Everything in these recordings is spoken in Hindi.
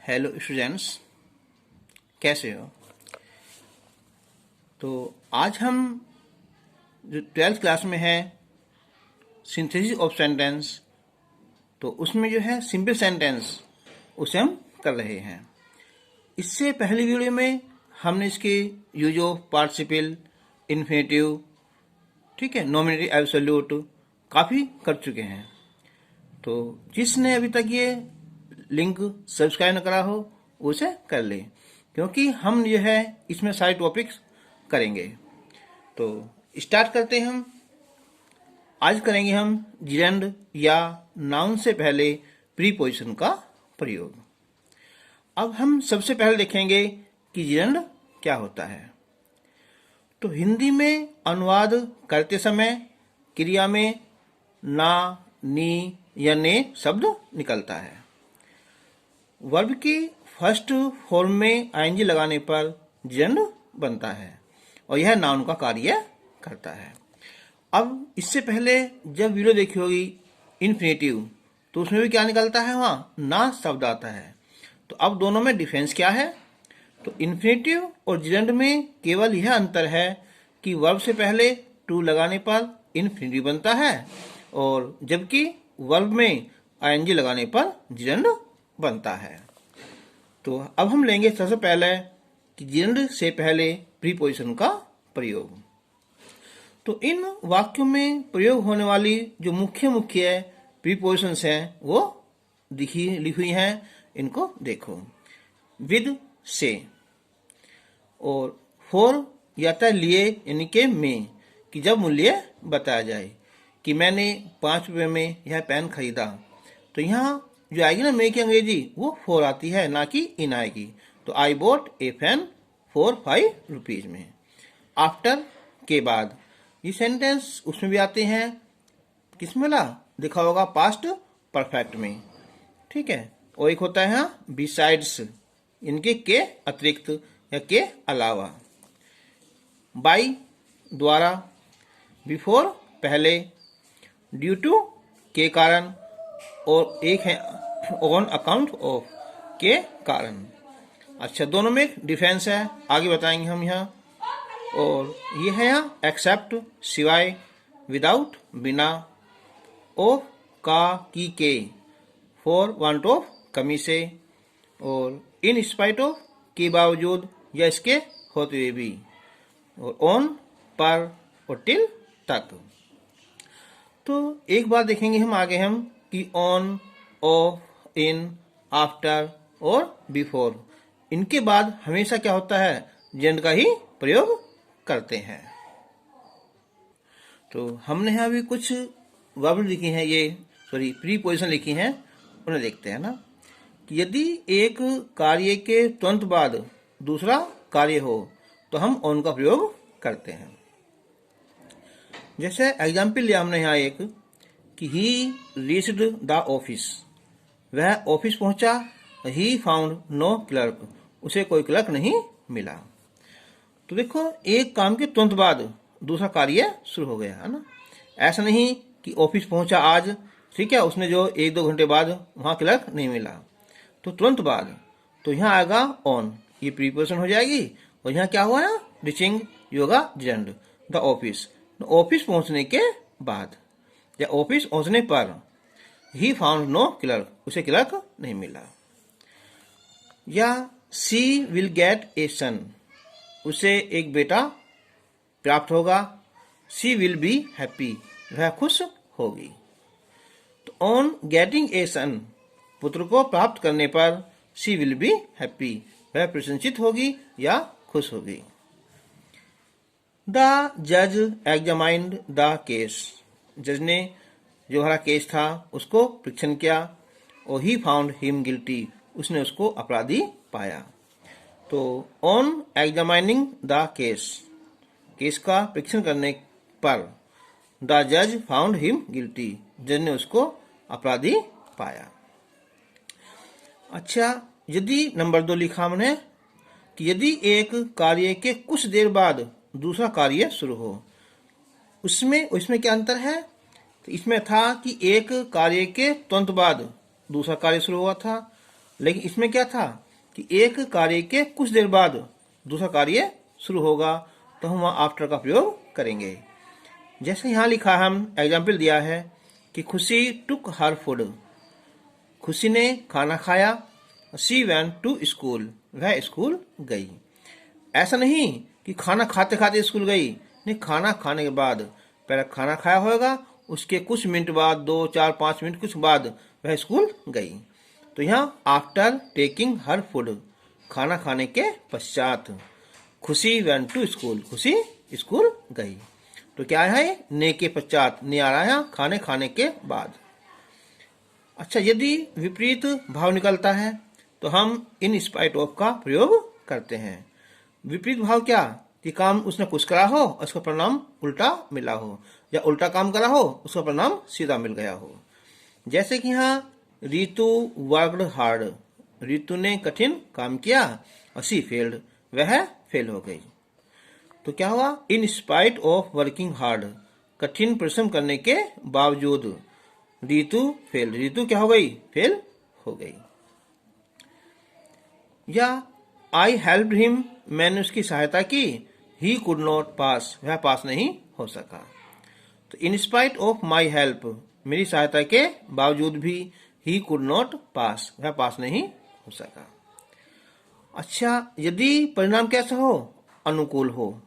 हेलो स्टूडेंट्स, कैसे हो। तो आज हम जो 12th क्लास में है सिंथेसिस ऑफ सेंटेंस, तो उसमें जो है सिंपल सेंटेंस उसे हम कर रहे हैं। इससे पहली वीडियो में हमने इसके यूज ऑफ पार्टिसिपल, इन्फिनेटिव, ठीक है, नॉमिनेटिव, एब्सोल्यूट काफ़ी कर चुके हैं। तो जिसने अभी तक ये लिंक सब्सक्राइब न करा हो उसे कर ले, क्योंकि हम जो है इसमें सारे टॉपिक्स करेंगे। तो स्टार्ट करते हैं हम। आज करेंगे हम जिरेंड या नाउन से पहले प्रीपोजिशन का प्रयोग। अब हम सबसे पहले देखेंगे कि जिरेंड क्या होता है। तो हिंदी में अनुवाद करते समय क्रिया में ना, नी या ने शब्द निकलता है। वर्ब की फर्स्ट फॉर्म में आईएनजी लगाने पर जिरेंड बनता है और यह नाउन का कार्य करता है। अब इससे पहले जब वीडियो देखी होगी इन्फिनेटिव, तो उसमें भी क्या निकलता है, वहाँ ना शब्द आता है। तो अब दोनों में डिफरेंस क्या है? तो इन्फिनेटिव और जिरेंड में केवल यह अंतर है कि वर्ब से पहले टू लगाने पर इन्फिनेटिव बनता है और जबकि वर्ब में आईएनजी लगाने पर जिरेंड बनता है। तो अब हम लेंगे सबसे पहले कि जिरेंड से पहले प्रीपोजिशन का प्रयोग। तो इन वाक्यों में प्रयोग होने वाली जो मुख्य प्रीपोजिशंस हैं वो लिखी हुई हैं, इनको देखो। विद, से, और फॉर याता लिए यानी के में, कि जब मूल्य बताया जाए कि मैंने 5 रुपये में यह पेन खरीदा, तो यहाँ जो आएगी ना मे की अंग्रेजी वो फॉर आती है, ना कि इन आएगी। तो I bought a pen for 5 rupees में। आफ्टर, के बाद, ये सेंटेंस उसमें भी आते हैं, किसमें ला देखा होगा, पास्ट परफेक्ट में, ठीक है। और एक होता है यहाँ बिसाइड्स, इनके के अतिरिक्त या के अलावा। बाय, द्वारा, बिफोर, पहले, ड्यू टू, के कारण, और एक है ऑन अकाउंट ऑफ, के कारण। अच्छा, दोनों में एक डिफरेंस है, आगे बताएंगे हम यहाँ। और ये है यहाँ एक्सेप्ट, सिवाय, विदाउट, बिना, ऑफ, का, की, के, फॉर वांट ऑफ, कमी से, और इन स्पाइट ऑफ, के बावजूद या इसके होते हुए भी, और ऑन, पर, और टिल, तक। तो एक बात देखेंगे हम आगे हम कि ऑन, ऑफ, इन, आफ्टर और बिफोर, इनके बाद हमेशा क्या होता है, जिरेंड का ही प्रयोग करते हैं। तो हमने यहाँ भी कुछ वर्ब लिखी हैं, प्रीपोजिशन लिखी हैं, उन्हें देखते हैं ना। कि यदि एक कार्य के तुरंत बाद दूसरा कार्य हो तो हम ऑन का प्रयोग करते हैं। जैसे एग्जाम्पल लिया हमने यहाँ एक कि ही रीच्ड द ऑफिस, वह ऑफिस पहुंचा। ही फाउंड नो क्लर्क, उसे कोई क्लर्क नहीं मिला। तो देखो, एक काम के तुरंत बाद दूसरा कार्य शुरू हो गया है ना। ऐसा नहीं कि ऑफिस पहुंचा आज, ठीक है, उसने जो 1-2 घंटे बाद वहां क्लर्क नहीं मिला, तो तुरंत बाद, तो यहाँ आएगा ऑन, ये प्रीपोजिशन हो जाएगी। और यहाँ क्या हुआ है, रीचिंग, योगा जिरेंड द ऑफिस, ऑफिस पहुंचने के बाद या ऑफिस पहुंचने पर। ही फाउंड नो क्लर्क, उसे क्लर्क नहीं मिला। या सी विल गेट ए सन, उसे एक बेटा प्राप्त होगा। सी विल बी हैप्पी, वह खुश होगी। तो ऑन गेटिंग ए सन, पुत्र को प्राप्त करने पर, सी विल बी हैप्पी, वह प्रशंसित होगी या खुश होगी। द जज एग्जामाइंड द केस, जज ने जो हमारा केस था उसको परीक्षण किया। और ही फाउंड हिम गिल्टी, उसने उसको अपराधी पाया। तो on examining the case, case का परीक्षण करने पर, द जज फाउंड हिम गिल्टी, जज ने उसको अपराधी पाया। अच्छा, यदि नंबर 2 लिखा हमने कि यदि एक कार्य के कुछ देर बाद दूसरा कार्य शुरू हो, उसमें क्या अंतर है? तो इसमें था कि एक कार्य के तुरंत बाद दूसरा कार्य शुरू हुआ था, लेकिन इसमें क्या था कि एक कार्य के कुछ देर बाद दूसरा कार्य शुरू होगा, तो हम वहाँ आफ्टर का प्रयोग करेंगे। जैसे यहाँ लिखा है, हम एग्जाम्पल दिया है कि खुशी टुक हर फूड, खुशी ने खाना खाया। शी वेंट टू स्कूल, वह स्कूल गई। ऐसा नहीं कि खाना खाते खाते स्कूल गई, नहीं, खाना खाने के बाद, पहले खाना खाया होगा, उसके कुछ मिनट बाद, 2, 4, 5 मिनट कुछ बाद वह स्कूल गई। तो यहाँ आफ्टर टेकिंग हर फूड, खाना खाने के पश्चात, खुशी वेंट टू स्कूल, खुशी स्कूल गई। तो क्या है, ने के पश्चात, ने आ रहा है खाने खाने के बाद। अच्छा, यदि विपरीत भाव निकलता है तो हम इन स्पाइट ऑफ का प्रयोग करते हैं। विपरीत भाव क्या, कि काम उसने कुछ करा हो और उसका परिणाम उल्टा मिला हो, या उल्टा काम करा हो उसका परिणाम सीधा मिल गया हो। जैसे कि यहाँ रीतु वर्कड हार्ड, रीतु ने कठिन काम किया और शी फेल्ड, वह फेल हो गई। तो क्या हुआ, in spite of working hard, कठिन परिश्रम करने के बावजूद रीतु फेल, रीतु क्या हो गई, फेल हो गई। या आई हेल्प हिम, मैंने उसकी सहायता की। ही कुड नॉट पास, वह पास नहीं हो सका। तो in spite of my help, मेरी सहायता के बावजूद भी ही कुड नॉट पास, वह पास नहीं हो सका। अच्छा, यदि परिणाम कैसा हो, अनुकूल हो,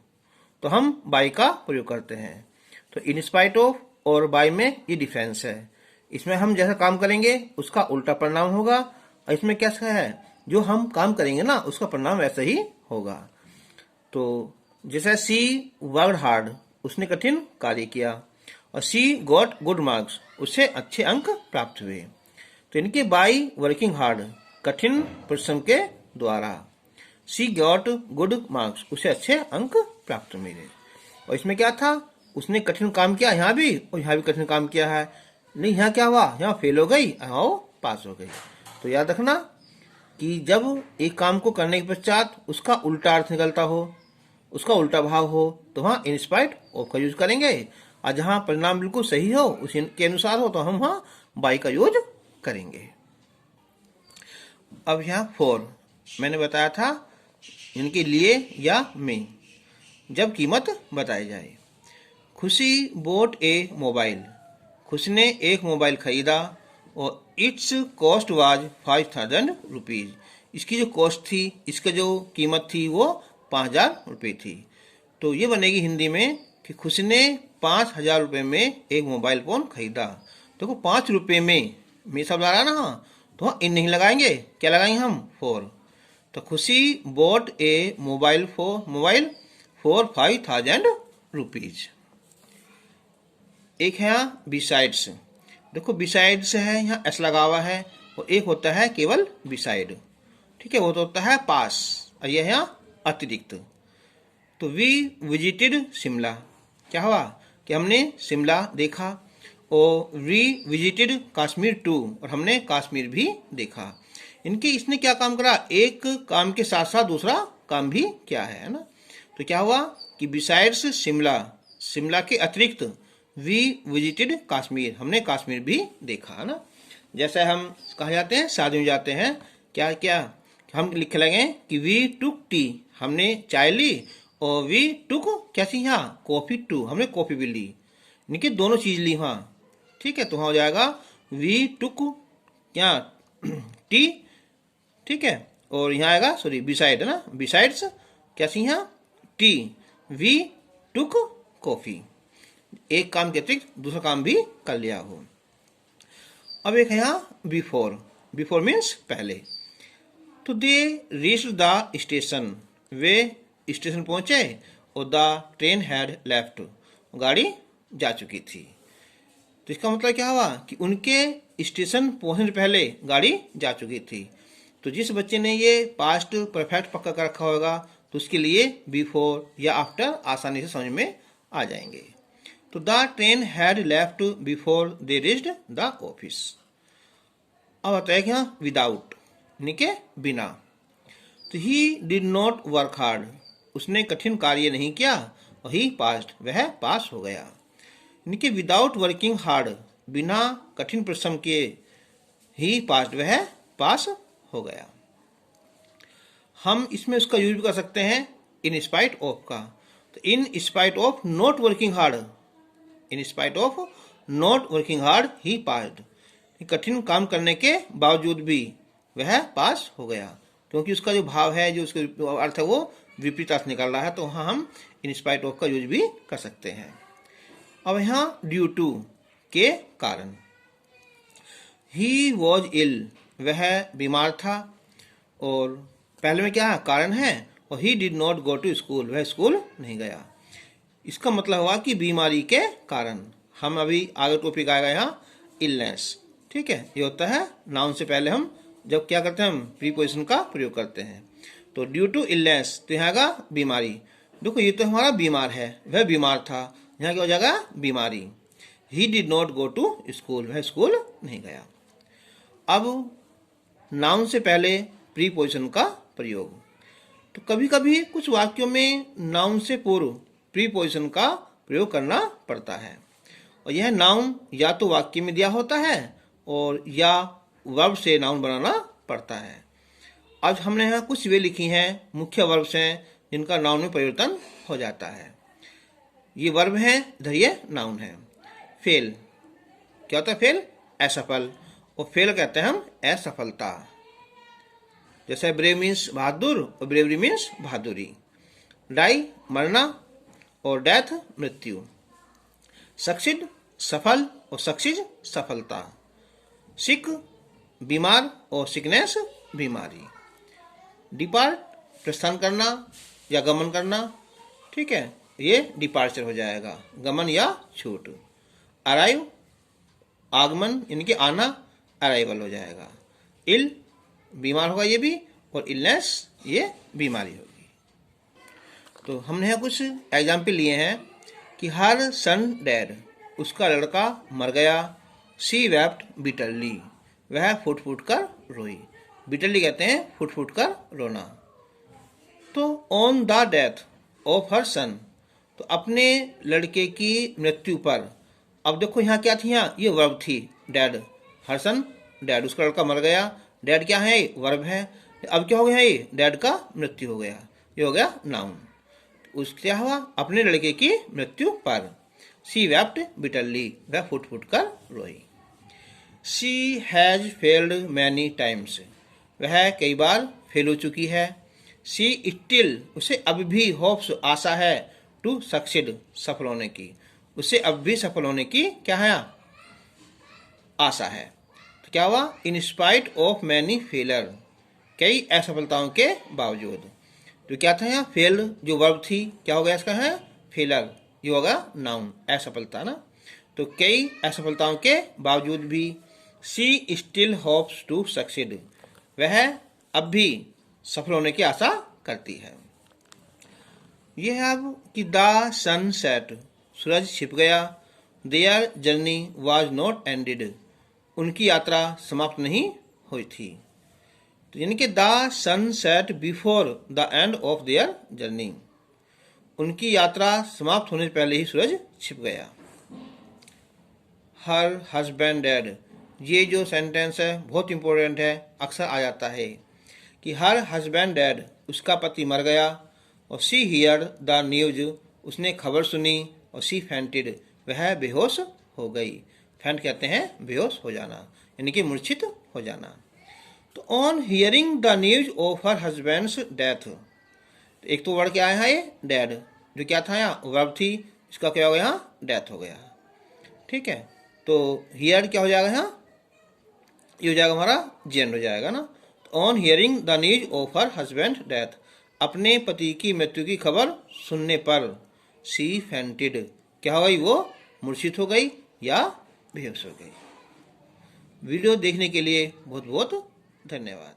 तो हम बाई का प्रयोग करते हैं। तो इन स्पाइट ऑफ और बाई में ये डिफरेंस है। इसमें हम जैसा काम करेंगे उसका उल्टा परिणाम होगा, और इसमें कैसा है, जो हम काम करेंगे ना उसका परिणाम वैसा ही होगा। तो जैसे सी वर्कड हार्ड, उसने कठिन कार्य किया, और सी गॉट गुड मार्क्स, उसे अच्छे अंक प्राप्त हुए। तो इनके बाई वर्किंग हार्ड, कठिन परिश्रम के द्वारा, सी गॉट गुड मार्क्स, उसे अच्छे अंक प्राप्त मिले। और इसमें क्या था, उसने कठिन काम किया यहाँ भी और यहाँ भी कठिन काम किया है, नहीं यहाँ क्या हुआ, यहाँ फेल हो गई, यहाँ पास हो गई। तो याद रखना कि जब एक काम को करने के पश्चात उसका उल्टा अर्थ निकलता हो, उसका उल्टा भाव हो, तो वहाँ इन स्पाइट ऑफ का यूज करेंगे, और जहाँ परिणाम बिल्कुल सही हो उसी के अनुसार हो तो हम वहाँ बाई का यूज करेंगे। अब यहाँ फॉर मैंने बताया था, इनके लिए या में जब कीमत बताई जाए। खुशी बोट ए मोबाइल, खुशी ने एक मोबाइल खरीदा और इट्स कॉस्ट वाज 5000 रुपीज, इसकी जो कॉस्ट थी, इसका जो कीमत थी वो 5000 रुपये थी। तो ये बनेगी हिंदी में कि खुशी ने 5000 रुपये में एक मोबाइल फोन खरीदा। देखो 5 रुपये में सब लगा ना, तो हाँ इन नहीं लगाएंगे, क्या लगाएंगे हम, फॉर। तो खुशी bot A mobile for 5000 rupees. एक है यहाँ बिसाइड्स, देखो बिसाइड्स है, यहाँ एस लगा हुआ है, और एक होता है केवल बिसाइड, ठीक है, वो तो होता है पास, और यह यहाँ अतिरिक्त। तो वी विजिटेड शिमला, क्या हुआ कि हमने शिमला देखा, और वी विजिटेड कश्मीर टू, और हमने कश्मीर भी देखा। इनके इसने क्या काम करा, एक काम के साथ साथ दूसरा काम भी क्या है ना। तो क्या हुआ कि बिसाइड्स शिमला, शिमला के अतिरिक्त वी विजिटेड कश्मीर, हमने कश्मीर भी देखा है ना। जैसे हम कहा जाते हैं, शादी में जाते हैं, क्या क्या हम लिख लगे कि वी टुक टी, हमने चाय ली, और वी टुक क्या थी यहाँ, कॉफी टू, हमने कॉफी भी ली, इनकी दोनों चीज ली वहाँ, ठीक है। तो वहाँ हो जाएगा वी टुक क्या टी, ठीक है, और यहाँ आएगा सॉरी बिसाइड है ना, बिसाइड्स क्या थी यहाँ, टी, वी टुक कॉफी, एक काम के अतिरिक्त दूसरा काम भी कर लिया हो। अब एक है यहाँ बिफोर, बिफोर मीन्स पहले। तो they reached the station, way station पहुंचे, और द ट्रेन हैड लेफ्ट, गाड़ी जा चुकी थी। तो इसका मतलब क्या हुआ कि उनके स्टेशन पहुंचने से पहले गाड़ी जा चुकी थी। तो जिस बच्चे ने ये पास्ट परफेक्ट पक्का कर रखा होगा तो उसके लिए बिफोर या आफ्टर आसानी से समझ में आ जाएंगे। तो the train had left before they reached the office. अब आता है क्या, विदाउट यानी के बिना। तो ही डिड नॉट वर्क हार्ड, उसने कठिन कार्य नहीं किया, और ही पास्ट, वह पास हो गया। यानी कि विदाउट वर्किंग हार्ड, बिना कठिन परिश्रम किए, ही पास्ट, वह पास हो गया। हम इसमें उसका यूज भी कर सकते हैं इन स्पाइट ऑफ का। तो in spite of not working hard, in spite of not working hard he passed, कठिन काम करने के बावजूद भी वह पास हो गया, क्योंकि उसका जो भाव है, जो उसका अर्थ है, वो विपरीत अर्थ निकल रहा है। तो वहाँ हम इन स्पाइट ऑफ का यूज भी कर सकते हैं। अब यहाँ ड्यू टू के कारण, ही वॉज इल, वह बीमार था, और पहले में क्या है, कारण है, और he did not go to school, वह स्कूल नहीं गया। इसका मतलब हुआ कि बीमारी के कारण। हम अभी आगे टॉपिक आएगा यहाँ इलनेस, ठीक है। ये होता है नाउन से पहले हम जब क्या करते हैं, हम प्रीपोजिशन का प्रयोग करते हैं। तो ड्यू टू इलनेस, तो यहाँ का बीमारी। देखो ये तो हमारा बीमार है, वह बीमार था, यहाँ क्या हो जाएगा, बीमारी। He did not go to school, वह स्कूल नहीं गया। अब नाउन से पहले प्रीपोजिशन का प्रयोग। तो कभी कभी कुछ वाक्यों में नाउन से पूर्व प्रीपोजिशन का प्रयोग करना पड़ता है, और यह नाउन या तो वाक्य में दिया होता है और या वर्ब से नाउन बनाना पड़ता है। आज हमने यहाँ कुछ वे लिखी हैं, मुख्य वर्ब्स हैं जिनका नाउन में परिवर्तन हो जाता है। ये वर्ब है, इधर ये नाउन है। फेल, क्या होता है फेल, असफल, और फेल कहते हैं हम असफलता। जैसे ब्रेव मीन्स बहादुर और ब्रेवरी मीन्स बहादुरी। डाई मरना और डेथ मृत्यु। सक्सीड सफल और सक्सीज सफलता। सिक बीमार और सिकनेस बीमारी। डिपार्ट प्रस्थान करना या गमन करना, ठीक है, ये डिपार्चर हो जाएगा, गमन या छूट। अराइव आगमन यानी कि आना, अराइवल हो जाएगा। इल बीमार होगा ये भी, और इलनेस ये बीमारी होगी। तो हमने यहाँ कुछ एग्जाम्पल लिए हैं कि हर सन डेड, उसका लड़का मर गया। सी वेप्ट बिटरली, वह फुट फुट कर रोई। बिटरली कहते हैं फुट फुट कर रोना। तो on the death of her son, तो अपने लड़के की मृत्यु पर। अब देखो यहाँ क्या थी, यहाँ ये वर्ब थी डैड, हर सन डैड, उसका लड़का मर गया। डैड क्या है, वर्ब है। अब क्या हो गया, ये डैड का मृत्यु हो गया, ये हो गया नाउन। उसका क्या हुआ, अपने लड़के की मृत्यु पर। सी वेप्ट बिटरली, वह फुट फुट कर रोई। She has failed many times, वह कई बार फेल हो चुकी है। शी स्टिल, उसे अब भी होप्स आशा है, टू सक्सीड सफल होने की, उसे अब भी सफल होने की क्या है, आशा है। तो क्या हुआ, in spite of many failure, कई असफलताओं के बावजूद। तो क्या था यहाँ, फेल जो वर्ब थी, क्या हो गया इसका है, फेलर, ये होगा नाउन, असफलता ना। तो कई असफलताओं के बावजूद भी, she still hopes to succeed, वह अब भी सफल होने की आशा करती है। यह है अब कि द सन सेट, सूरज छिप गया। Their journey was not ended, उनकी यात्रा समाप्त नहीं हुई थी। तो यानी कि the sun set before the end of their journey, उनकी यात्रा समाप्त होने से पहले ही सूरज छिप गया। हर हस्बैंड डेड, ये जो सेंटेंस है बहुत इंपॉर्टेंट है, अक्सर आ जाता है कि हर हस्बैंड डेड, उसका पति मर गया। और शी हियर द न्यूज, उसने खबर सुनी। और शी फैंटेड, वह बेहोश हो गई। फैंट कहते हैं बेहोश हो जाना, यानी कि मूर्छित हो जाना। तो on hearing the news of her husband's death, एक तो वर्ड क्या है, ये डेड, जो क्या था यहाँ वर्ब थी, इसका क्या हो गया यहाँ, डेथ हो गया, ठीक है। तो हियर क्या हो जाएगा यहाँ, ये हो जाएगा हमारा जेंड हो जाएगा ना। On hearing the news of her husband death, अपने पति की मृत्यु की खबर सुनने पर। शी फैंटेड, क्या हो गई, वो मूर्छित हो गई या बेहोश हो गई। वीडियो देखने के लिए बहुत बहुत धन्यवाद।